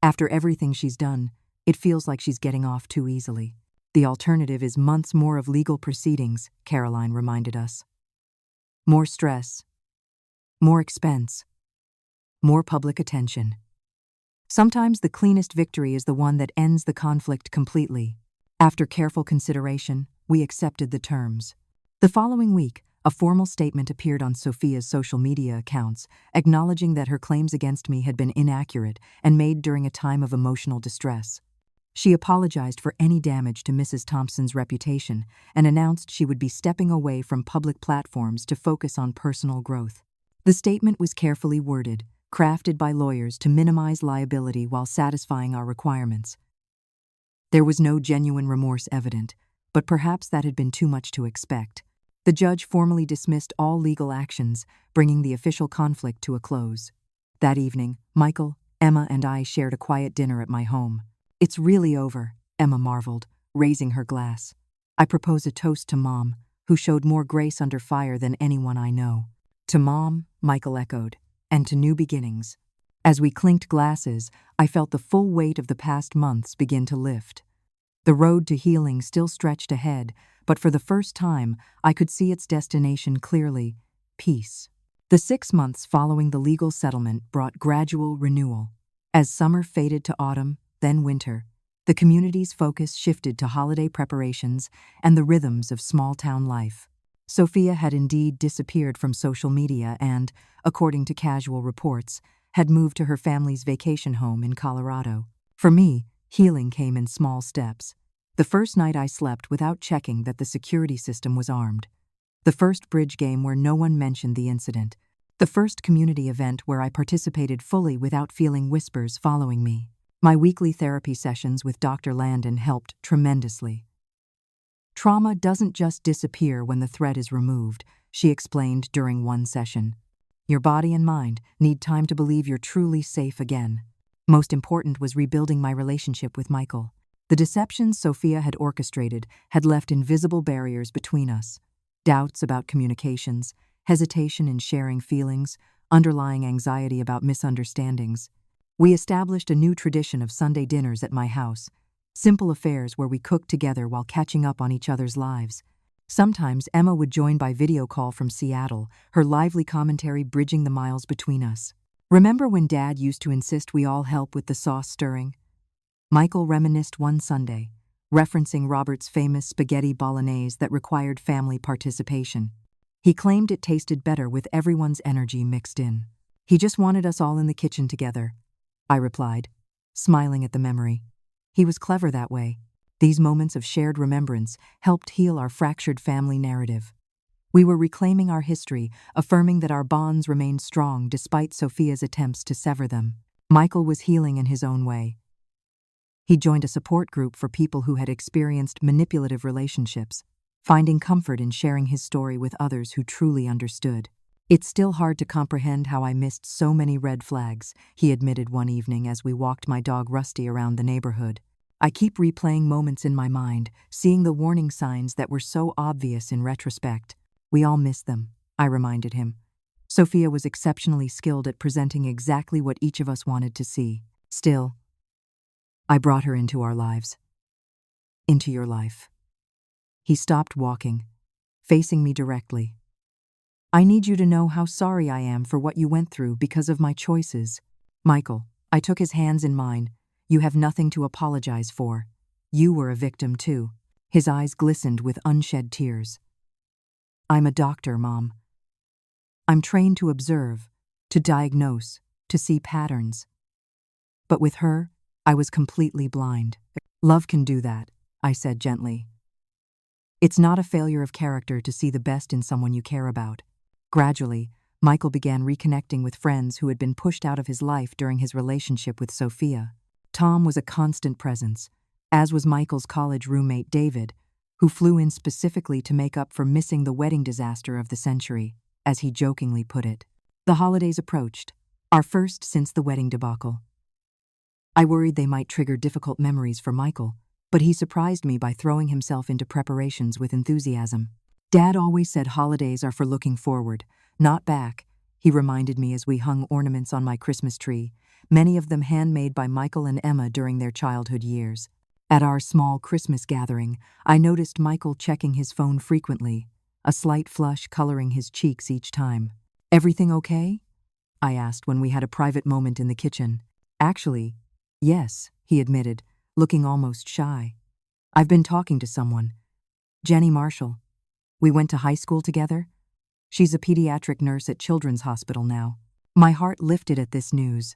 "After everything she's done, it feels like she's getting off too easily." "The alternative is months more of legal proceedings," Caroline reminded us. "More stress, more expense, more public attention. Sometimes the cleanest victory is the one that ends the conflict completely." After careful consideration, we accepted the terms. The following week, a formal statement appeared on Sophia's social media accounts, acknowledging that her claims against me had been inaccurate and made during a time of emotional distress. She apologized for any damage to Mrs. Thompson's reputation and announced she would be stepping away from public platforms to focus on personal growth. The statement was carefully worded, crafted by lawyers to minimize liability while satisfying our requirements. There was no genuine remorse evident, but perhaps that had been too much to expect. The judge formally dismissed all legal actions, bringing the official conflict to a close. That evening, Michael, Emma, and I shared a quiet dinner at my home. "It's really over," Emma marveled, raising her glass. I proposed a toast to Mom, who showed more grace under fire than anyone I know. "To Mom," Michael echoed, "and to new beginnings." As we clinked glasses, I felt the full weight of the past months begin to lift. The road to healing still stretched ahead, but for the first time, I could see its destination clearly: peace. The 6 months following the legal settlement brought gradual renewal. As summer faded to autumn, then winter, The community's focus shifted to holiday preparations and the rhythms of small-town life. Sophia had indeed disappeared from social media and, according to casual reports, had moved to her family's vacation home in Colorado. For me, healing came in small steps. The first night I slept without checking that the security system was armed. The first bridge game where no one mentioned the incident. The first community event where I participated fully without feeling whispers following me. My weekly therapy sessions with Dr. Landon helped tremendously. Trauma doesn't just disappear when the threat is removed, she explained during one session. Your body and mind need time to believe you're truly safe again. Most important was rebuilding my relationship with Michael. The deceptions Sophia had orchestrated had left invisible barriers between us. Doubts about communications, hesitation in sharing feelings, underlying anxiety about misunderstandings. We established a new tradition of Sunday dinners at my house, simple affairs where we cooked together while catching up on each other's lives. Sometimes Emma would join by video call from Seattle, her lively commentary bridging the miles between us. Remember when Dad used to insist we all help with the sauce stirring? Michael reminisced one Sunday, referencing Robert's famous spaghetti bolognese that required family participation. He claimed it tasted better with everyone's energy mixed in. He just wanted us all in the kitchen together, I replied, smiling at the memory. He was clever that way. These moments of shared remembrance helped heal our fractured family narrative. We were reclaiming our history, affirming that our bonds remained strong despite Sophia's attempts to sever them. Michael was healing in his own way. He joined a support group for people who had experienced manipulative relationships, finding comfort in sharing his story with others who truly understood. It's still hard to comprehend how I missed so many red flags, he admitted one evening as we walked my dog Rusty around the neighborhood. I keep replaying moments in my mind, seeing the warning signs that were so obvious in retrospect. We all miss them, I reminded him. Sophia was exceptionally skilled at presenting exactly what each of us wanted to see. Still, I brought her into our lives. Into your life. He stopped walking, facing me directly. I need you to know how sorry I am for what you went through because of my choices. Michael, I took his hands in mine. You have nothing to apologize for. You were a victim too. His eyes glistened with unshed tears. I'm a doctor, Mom. I'm trained to observe, to diagnose, to see patterns. But with her, I was completely blind. Love can do that, I said gently. It's not a failure of character to see the best in someone you care about. Gradually, Michael began reconnecting with friends who had been pushed out of his life during his relationship with Sophia. Tom was a constant presence, as was Michael's college roommate David, who flew in specifically to make up for missing the wedding disaster of the century, as he jokingly put it. The holidays approached, our first since the wedding debacle. I worried they might trigger difficult memories for Michael, but he surprised me by throwing himself into preparations with enthusiasm. Dad always said holidays are for looking forward, not back, he reminded me as we hung ornaments on my Christmas tree, many of them handmade by Michael and Emma during their childhood years. At our small Christmas gathering, I noticed Michael checking his phone frequently, a slight flush coloring his cheeks each time. Everything okay? I asked when we had a private moment in the kitchen. Actually, yes, he admitted, looking almost shy. I've been talking to someone. Jenny Marshall. We went to high school together. She's a pediatric nurse at Children's Hospital now. My heart lifted at this news.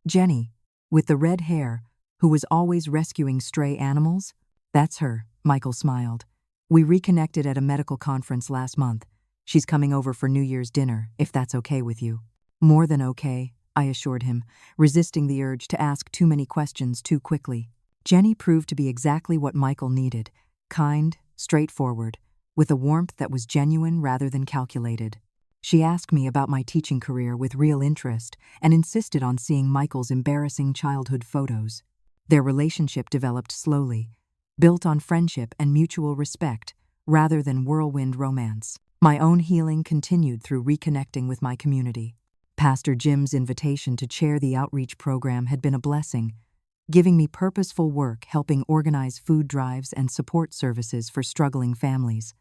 Jenny, with the red hair, who was always rescuing stray animals? That's her, Michael smiled. We reconnected at a medical conference last month. She's coming over for New Year's dinner, if that's okay with you. More than okay, I assured him, resisting the urge to ask too many questions too quickly. Jenny proved to be exactly what Michael needed, kind, straightforward, with a warmth that was genuine rather than calculated. She asked me about my teaching career with real interest and insisted on seeing Michael's embarrassing childhood photos. Their relationship developed slowly, built on friendship and mutual respect, rather than whirlwind romance. My own healing continued through reconnecting with my community. Pastor Jim's invitation to chair the outreach program had been a blessing, giving me purposeful work helping organize food drives and support services for struggling families.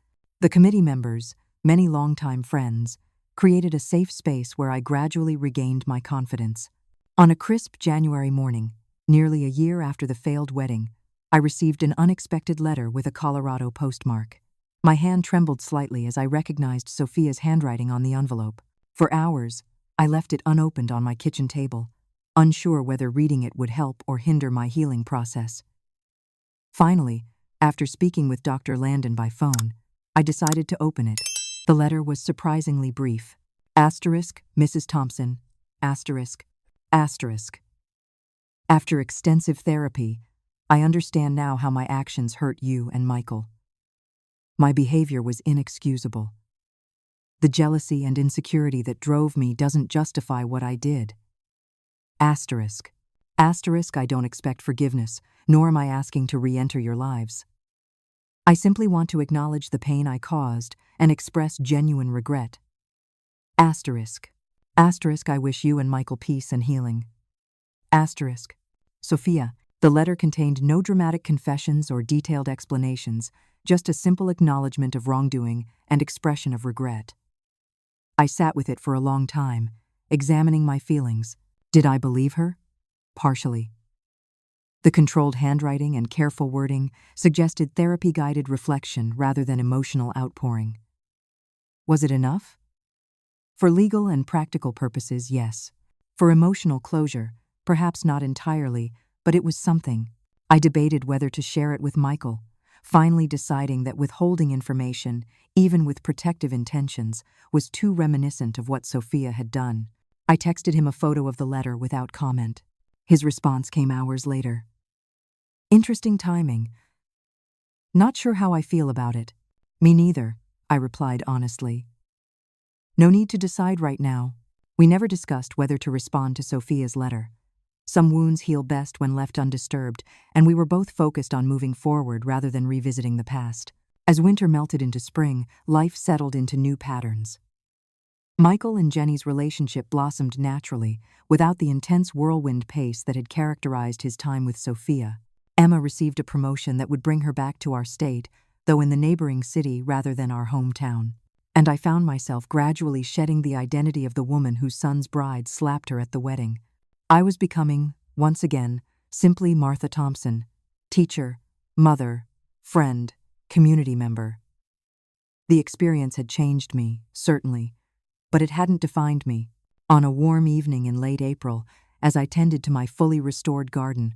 The committee members, many longtime friends, created a safe space where I gradually regained my confidence. On a crisp January morning, Nearly a year after the failed wedding, I received an unexpected letter with a Colorado postmark. My hand trembled slightly as I recognized Sophia's handwriting on the envelope. For hours, I left it unopened on my kitchen table, unsure whether reading it would help or hinder my healing process. Finally, after speaking with Dr. Landon by phone, I decided to open it. The letter was surprisingly brief. Asterisk, Mrs. Thompson, asterisk, asterisk. After extensive therapy, I understand now how my actions hurt you and Michael. My behavior was inexcusable. The jealousy and insecurity that drove me doesn't justify what I did. Asterisk. Asterisk, I don't expect forgiveness, nor am I asking to re-enter your lives. I simply want to acknowledge the pain I caused and express genuine regret. Asterisk. Asterisk, I wish you and Michael peace and healing. Asterisk. Sophia. The letter contained no dramatic confessions or detailed explanations, just a simple acknowledgement of wrongdoing and expression of regret. I sat with it for a long time, examining my feelings. Did I believe her? Partially. The controlled handwriting and careful wording suggested therapy-guided reflection rather than emotional outpouring. Was it enough? For legal and practical purposes, yes. For emotional closure, perhaps not entirely, but it was something. I debated whether to share it with Michael, finally deciding that withholding information, even with protective intentions, was too reminiscent of what Sophia had done. I texted him a photo of the letter without comment. His response came hours later. Interesting timing. Not sure how I feel about it. Me neither, I replied honestly. No need to decide right now. We never discussed whether to respond to Sophia's letter. Some wounds heal best when left undisturbed, and we were both focused on moving forward rather than revisiting the past. As winter melted into spring, life settled into new patterns. Michael and Jenny's relationship blossomed naturally, without the intense whirlwind pace that had characterized his time with Sophia. Emma received a promotion that would bring her back to our state, though in the neighboring city rather than our hometown. And I found myself gradually shedding the identity of the woman whose son's bride slapped her at the wedding. I was becoming, once again, simply Martha Thompson, teacher, mother, friend, community member. The experience had changed me, certainly, but it hadn't defined me. On a warm evening in late April, as I tended to my fully restored garden,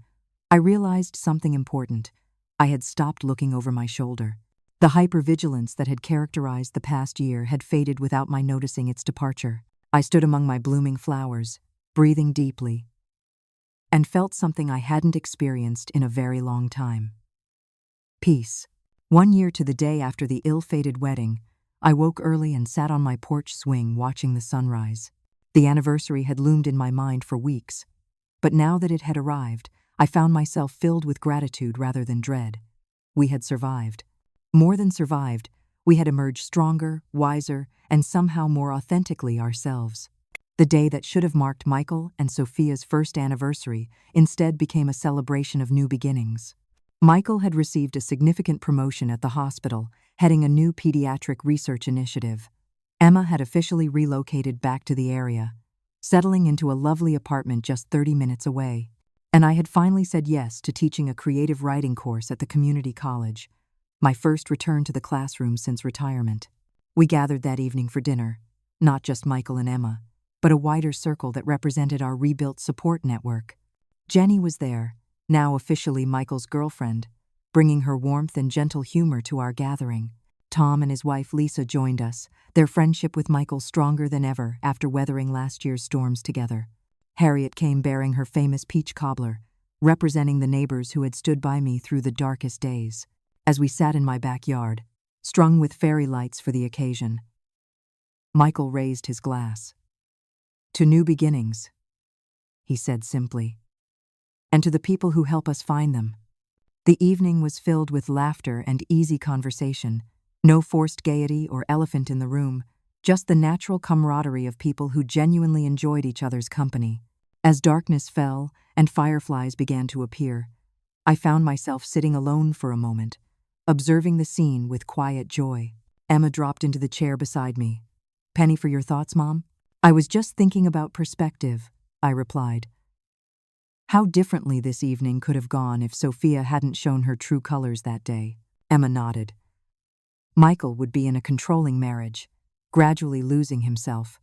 I realized something important. I had stopped looking over my shoulder. The hypervigilance that had characterized the past year had faded without my noticing its departure. I stood among my blooming flowers, breathing deeply, and felt something I hadn't experienced in a very long time. Peace. 1 year to the day after the ill-fated wedding, I woke early and sat on my porch swing watching the sunrise. The anniversary had loomed in my mind for weeks, but now that it had arrived, I found myself filled with gratitude rather than dread. We had survived. More than survived, we had emerged stronger, wiser, and somehow more authentically ourselves. The day that should have marked Michael and Sophia's first anniversary instead became a celebration of new beginnings. Michael had received a significant promotion at the hospital, heading a new pediatric research initiative. Emma had officially relocated back to the area, settling into a lovely apartment just 30 minutes away. And I had finally said yes to teaching a creative writing course at the community college, my first return to the classroom since retirement. We gathered that evening for dinner, not just Michael and Emma, but a wider circle that represented our rebuilt support network. Jenny was there, now officially Michael's girlfriend, bringing her warmth and gentle humor to our gathering. Tom and his wife Lisa joined us, their friendship with Michael stronger than ever after weathering last year's storms together. Harriet came bearing her famous peach cobbler, representing the neighbors who had stood by me through the darkest days. As we sat in my backyard, strung with fairy lights for the occasion, Michael raised his glass. "To new beginnings," he said simply, "and to the people who help us find them." The evening was filled with laughter and easy conversation, no forced gaiety or elephant in the room, just the natural camaraderie of people who genuinely enjoyed each other's company. As darkness fell and fireflies began to appear, I found myself sitting alone for a moment, observing the scene with quiet joy. Emma dropped into the chair beside me. "Penny for your thoughts, Mom?" "I was just thinking about perspective," I replied. How differently this evening could have gone if Sophia hadn't shown her true colors that day. Emma nodded. Michael would be in a controlling marriage, gradually losing himself.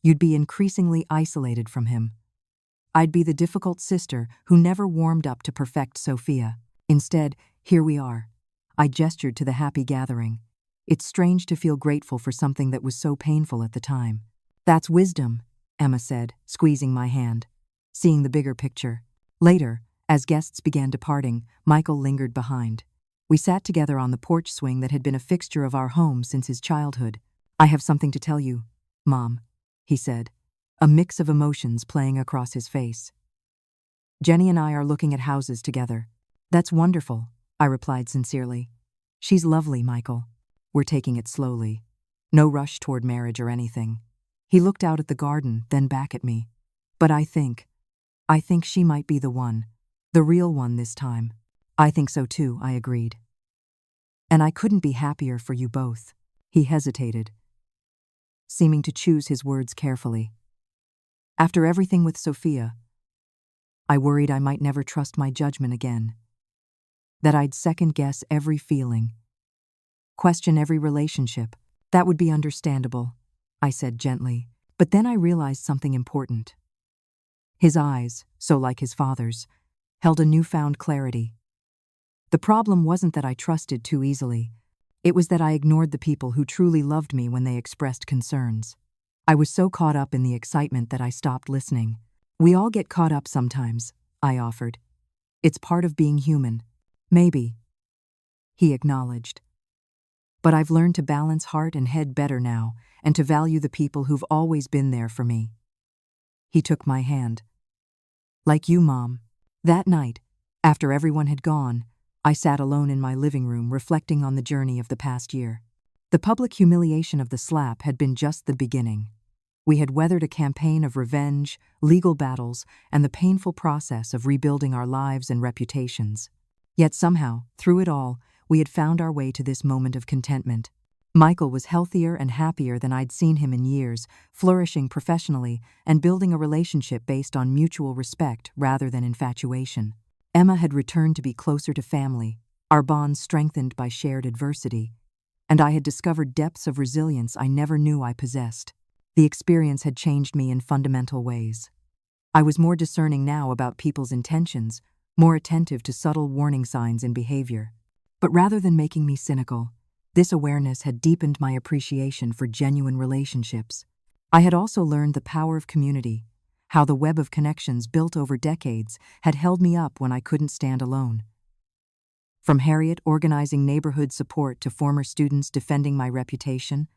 You'd be increasingly isolated from him. I'd be the difficult sister who never warmed up to perfect Sophia. Instead, here we are. I gestured to the happy gathering. It's strange to feel grateful for something that was so painful at the time. That's wisdom, Emma said, squeezing my hand, seeing the bigger picture. Later, as guests began departing, Michael lingered behind. We sat together on the porch swing that had been a fixture of our home since his childhood. I have something to tell you, Mom, he said, a mix of emotions playing across his face. Jenny and I are looking at houses together. That's wonderful, I replied sincerely. She's lovely, Michael. We're taking it slowly. No rush toward marriage or anything. He looked out at the garden, then back at me. But I think she might be the one. The real one this time. I think so too, I agreed. And I couldn't be happier for you both. He hesitated, seeming to choose his words carefully. After everything with Sophia, I worried I might never trust my judgment again. That I'd second-guess every feeling, question every relationship. That would be understandable, I said gently. But then I realized something important. His eyes, so like his father's, held a newfound clarity. The problem wasn't that I trusted too easily. It was that I ignored the people who truly loved me when they expressed concerns. I was so caught up in the excitement that I stopped listening. We all get caught up sometimes, I offered. It's part of being human. Maybe, he acknowledged. But I've learned to balance heart and head better now, and to value the people who've always been there for me. He took my hand. Like you, Mom. That night, after everyone had gone, I sat alone in my living room reflecting on the journey of the past year. The public humiliation of the slap had been just the beginning. We had weathered a campaign of revenge, legal battles, and the painful process of rebuilding our lives and reputations. Yet somehow, through it all, we had found our way to this moment of contentment. Michael was healthier and happier than I'd seen him in years, flourishing professionally and building a relationship based on mutual respect rather than infatuation. Emma had returned to be closer to family, our bonds strengthened by shared adversity, and I had discovered depths of resilience I never knew I possessed. The experience had changed me in fundamental ways. I was more discerning now about people's intentions, more attentive to subtle warning signs in behavior. But rather than making me cynical, this awareness had deepened my appreciation for genuine relationships. I had also learned the power of community, how the web of connections built over decades had held me up when I couldn't stand alone. From Harriet organizing neighborhood support to former students defending my reputation,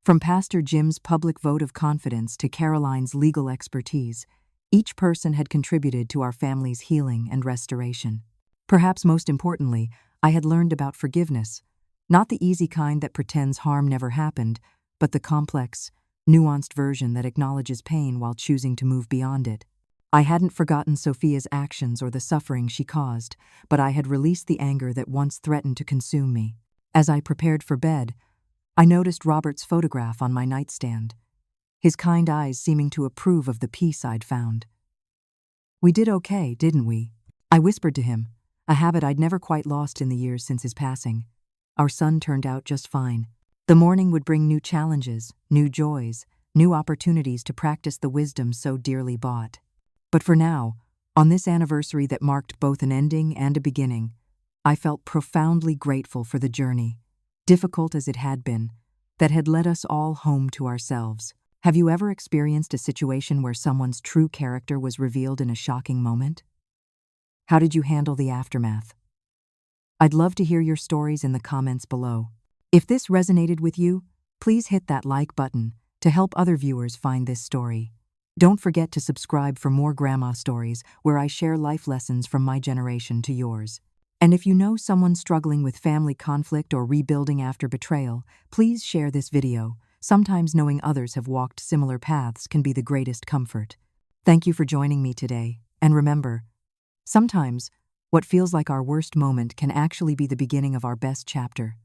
from Pastor Jim's public vote of confidence to Caroline's legal expertise, each person had contributed to our family's healing and restoration. Perhaps most importantly, I had learned about forgiveness, not the easy kind that pretends harm never happened, but the complex, nuanced version that acknowledges pain while choosing to move beyond it. I hadn't forgotten Sophia's actions or the suffering she caused, but I had released the anger that once threatened to consume me. As I prepared for bed, I noticed Robert's photograph on my nightstand, his kind eyes seeming to approve of the peace I'd found. "We did okay, didn't we?" I whispered to him, a habit I'd never quite lost in the years since his passing. Our son turned out just fine. The morning would bring new challenges, new joys, new opportunities to practice the wisdom so dearly bought. But for now, on this anniversary that marked both an ending and a beginning, I felt profoundly grateful for the journey, difficult as it had been, that had led us all home to ourselves. Have you ever experienced a situation where someone's true character was revealed in a shocking moment? How did you handle the aftermath? I'd love to hear your stories in the comments below. If this resonated with you, please hit that like button to help other viewers find this story. Don't forget to subscribe for more grandma stories where I share life lessons from my generation to yours. And if you know someone struggling with family conflict or rebuilding after betrayal, please share this video. Sometimes knowing others have walked similar paths can be the greatest comfort. Thank you for joining me today, and remember, sometimes what feels like our worst moment can actually be the beginning of our best chapter.